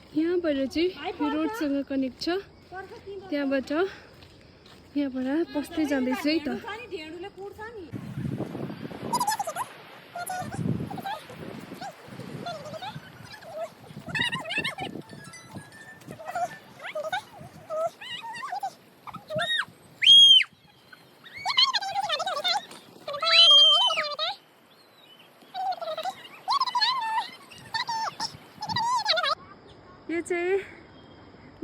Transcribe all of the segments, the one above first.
यहाँबाट चाहिँ रोडसँग कनेक्ट छ। त्यहाँबाट यहाँबाट बस्दै जाँदैछु है त। यो चाहिँ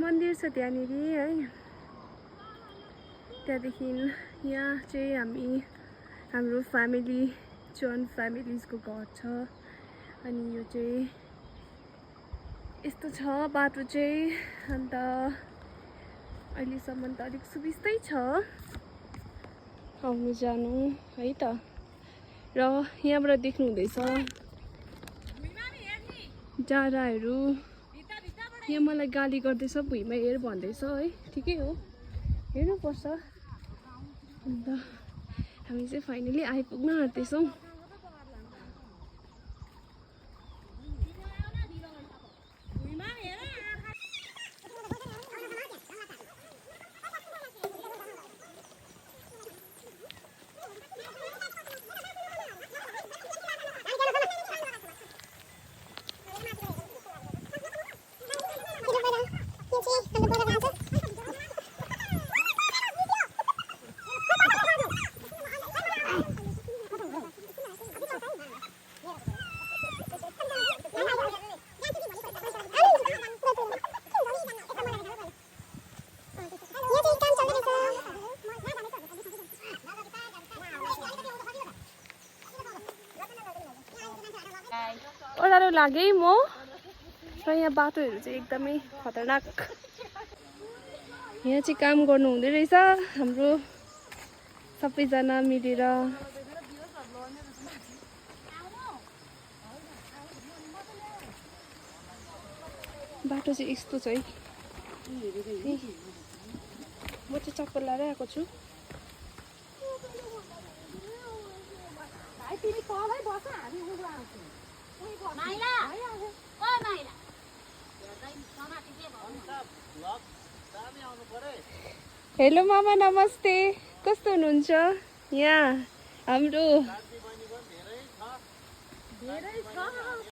मन्दिर छ त्यहाँनिर है। त्यहाँदेखि यहाँ चाहिँ हाम्रो फ्यामिली जोइन्ट फ्यामिलीजको घर छ। अनि यो चाहिँ यस्तो छ बाटो चाहिँ। अन्त अहिलेसम्म त अलिक सुबिस्तै छ आउनु जानु है त। र यहाँबाट देख्नु हुँदैछ डाँडाहरू। यहाँ मलाई गाली गर्दैछ, भुइँमा हेर भन्दैछ है। ठिकै हो, हेर्नुपर्छ। अन्त हामी चाहिँ फाइनली आइपुग्न आँट्दैछौँ। ओह्रालो लाग्यो है म। र यहाँ बाटोहरू चाहिँ एकदमै खतरनाक। यहाँ चाहिँ काम गर्नु हुँदै रहेछ हाम्रो सबैजना मिलेर। बाटो चाहिँ यस्तो छ है। म चाहिँ चप्पल लाएर आएको छु। हेलो मामा, नमस्ते। कस्तो हुनुहुन्छ? यहाँ हाम्रो